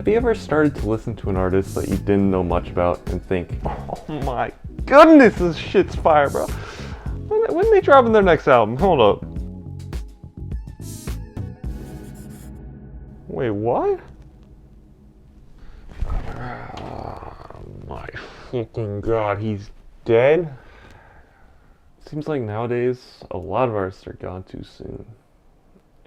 you ever started to listen to an artist that you didn't know much about and think, oh my goodness, this shit's fire, bro? When are they dropping their next album? Hold up. Wait, what? Oh my fucking god, he's dead? Seems like nowadays a lot of artists are gone too soon.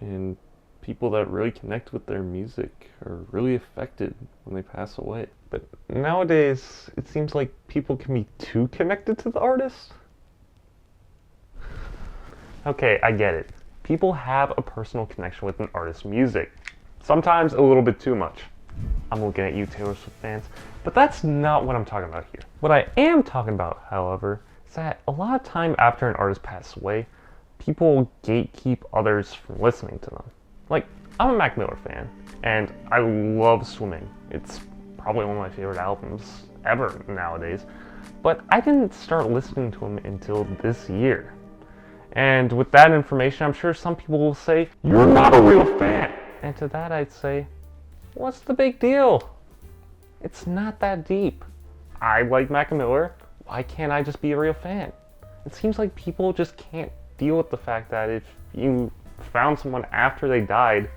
And people that really connect with their music are really affected when they pass away. But nowadays, it seems like people can be too connected to the artist. Okay, I get it. People have a personal connection with an artist's music. Sometimes a little bit too much. I'm looking at you, Taylor Swift fans. But that's not what I'm talking about here. What I am talking about, however, is that a lot of time after an artist passes away, people gatekeep others from listening to them. Like, I'm a Mac Miller fan, and I love Swimming. It's probably one of my favorite albums ever nowadays. But I didn't start listening to him until this year. And with that information, I'm sure some people will say, you're not a real fan. And to that I'd say, what's the big deal? It's not that deep. I like Mac Miller. Why can't I just be a real fan? It seems like people just can't deal with the fact that if you found someone after they died,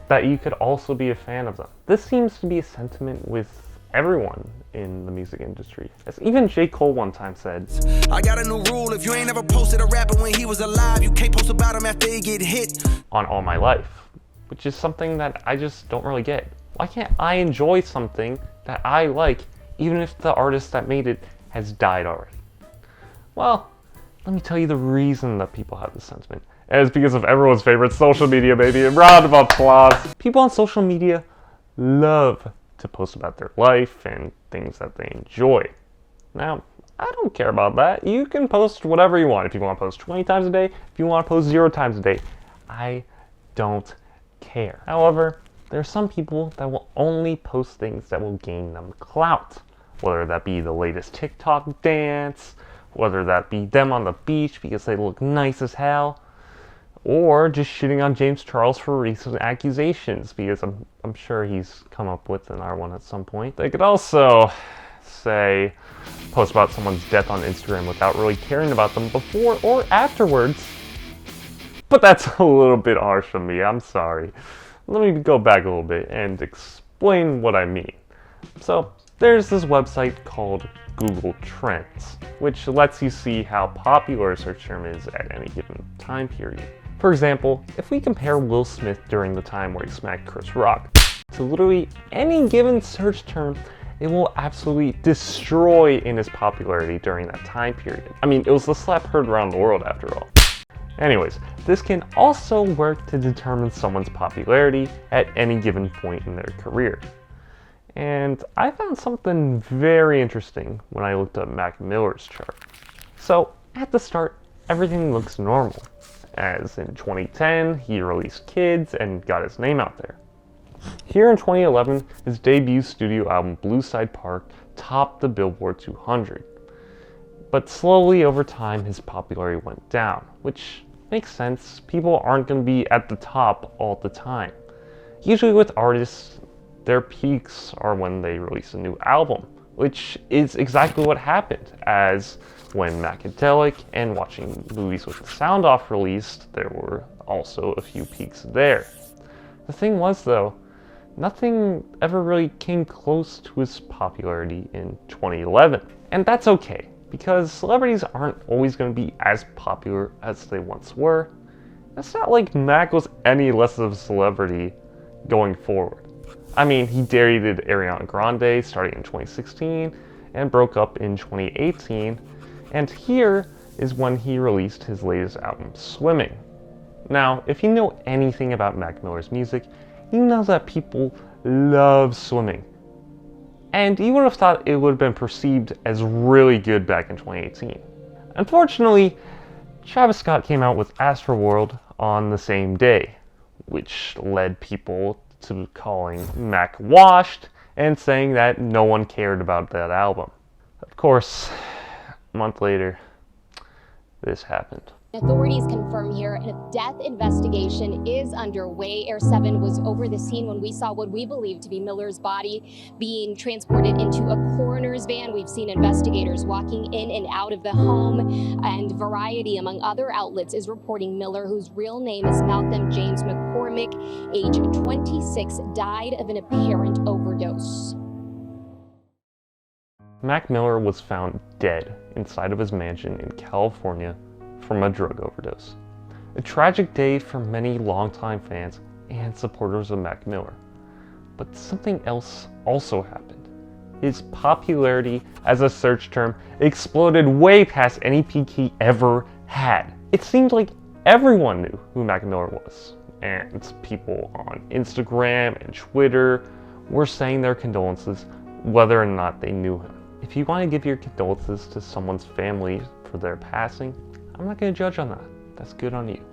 that you could also be a fan of them. This seems to be a sentiment with everyone in the music industry. As even J. Cole one time said, I got a new rule, if you ain't ever posted a rapper when he was alive, you can't post about him after he get hit. On All My Life, which is something that I just don't really get. Why can't I enjoy something that I like, even if the artist that made it has died already? Well, let me tell you the reason that people have this sentiment. And it's because of everyone's favorite social media, baby. A round of applause. People on social media love to post about their life and things that they enjoy. Now, I don't care about that. You can post whatever you want. If you want to post 20 times a day, if you want to post 0 times a day, I don't care. However, there are some people that will only post things that will gain them clout. Whether that be the latest TikTok dance, whether that be them on the beach because they look nice as hell, or just shitting on James Charles for recent accusations because I'm sure he's come up with another one at some point. They could also say, post about someone's death on Instagram without really caring about them before or afterwards. But that's a little bit harsh on me, I'm sorry. Let me go back a little bit and explain what I mean. So, there's this website called Google Trends, which lets you see how popular a search term is at any given time period. For example, if we compare Will Smith during the time where he smacked Chris Rock to literally any given search term, it will absolutely destroy in its popularity during that time period. I mean, it was the slap heard around the world after all. Anyways, this can also work to determine someone's popularity at any given point in their career. And I found something very interesting when I looked up Mac Miller's chart. So, at the start, everything looks normal. As in 2010, he released Kids and got his name out there. Here in 2011, his debut studio album Blue Side Park topped the Billboard 200. But slowly over time, his popularity went down, which makes sense. People aren't going to be at the top all the time. Usually with artists, their peaks are when they release a new album, which is exactly what happened, as when Macadelic and Watching Movies with the Sound Off released, there were also a few peaks there. The thing was though, nothing ever really came close to his popularity in 2011. And that's okay, because celebrities aren't always going to be as popular as they once were. It's not like Mac was any less of a celebrity going forward. I mean, he dated Ariana Grande starting in 2016 and broke up in 2018, and here is when he released his latest album, Swimming. Now, if you know anything about Mac Miller's music, you know that people love Swimming. And you would have thought it would have been perceived as really good back in 2018. Unfortunately, Travis Scott came out with Astroworld on the same day, which led people to calling Mac washed and saying that no one cared about that album. Of course, a month later, this happened. Authorities confirm here a death investigation is underway. Air 7 was over the scene when we saw what we believe to be Miller's body being transported into a coroner's van. We've seen investigators walking in and out of the home, and Variety, among other outlets, is reporting Miller, whose real name is Malcolm James McCormick, age 26, died of an apparent overdose. Mac Miller was found dead inside of his mansion in California from a drug overdose. A tragic day for many longtime fans and supporters of Mac Miller. But something else also happened. His popularity as a search term exploded way past any peak he ever had. It seemed like everyone knew who Mac Miller was, and people on Instagram and Twitter were saying their condolences whether or not they knew him. If you want to give your condolences to someone's family for their passing, I'm not going to judge on that. That's good on you.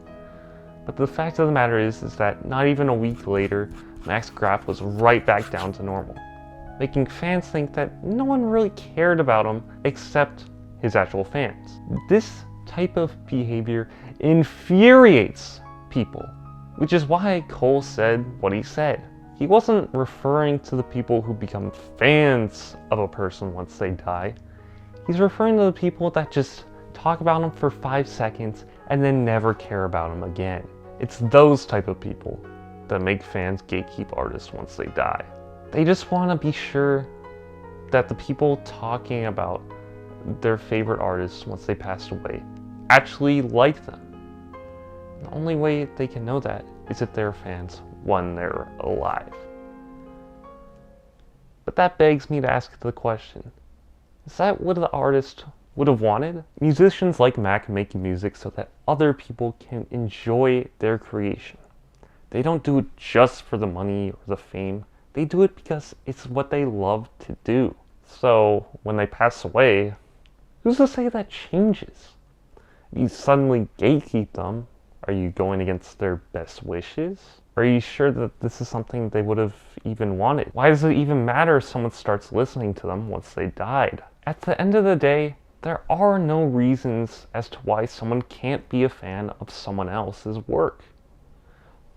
But the fact of the matter is that not even a week later, Mac's graph was right back down to normal, making fans think that no one really cared about him except his actual fans. This type of behavior infuriates people, which is why Cole said what he said. He wasn't referring to the people who become fans of a person once they die. He's referring to the people that just talk about him for 5 seconds and then never care about him again. It's those type of people that make fans gatekeep artists once they die. They just want to be sure that the people talking about their favorite artists once they passed away actually like them. The only way they can know that is if they're fans when they're alive. But that begs me to ask the question, is that what the artist would have wanted? Musicians like Mac make music so that other people can enjoy their creation. They don't do it just for the money or the fame. They do it because it's what they love to do. So when they pass away, who's to say that changes? You suddenly gatekeep them. Are you going against their best wishes? Are you sure that this is something they would have even wanted? Why does it even matter if someone starts listening to them once they died? At the end of the day, there are no reasons as to why someone can't be a fan of someone else's work.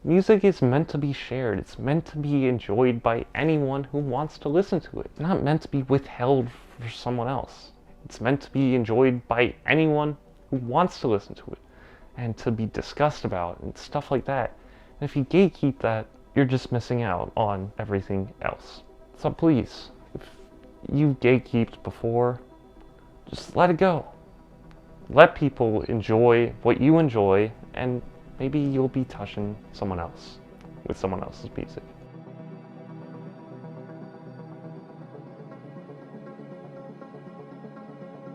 Music is meant to be shared. It's meant to be enjoyed by anyone who wants to listen to it. It's not meant to be withheld for someone else. It's meant to be enjoyed by anyone who wants to listen to it and to be discussed about and stuff like that. And if you gatekeep that, you're just missing out on everything else. So please, if you gatekeeped before, just let it go. Let people enjoy what you enjoy, and maybe you'll be touching someone else with someone else's music.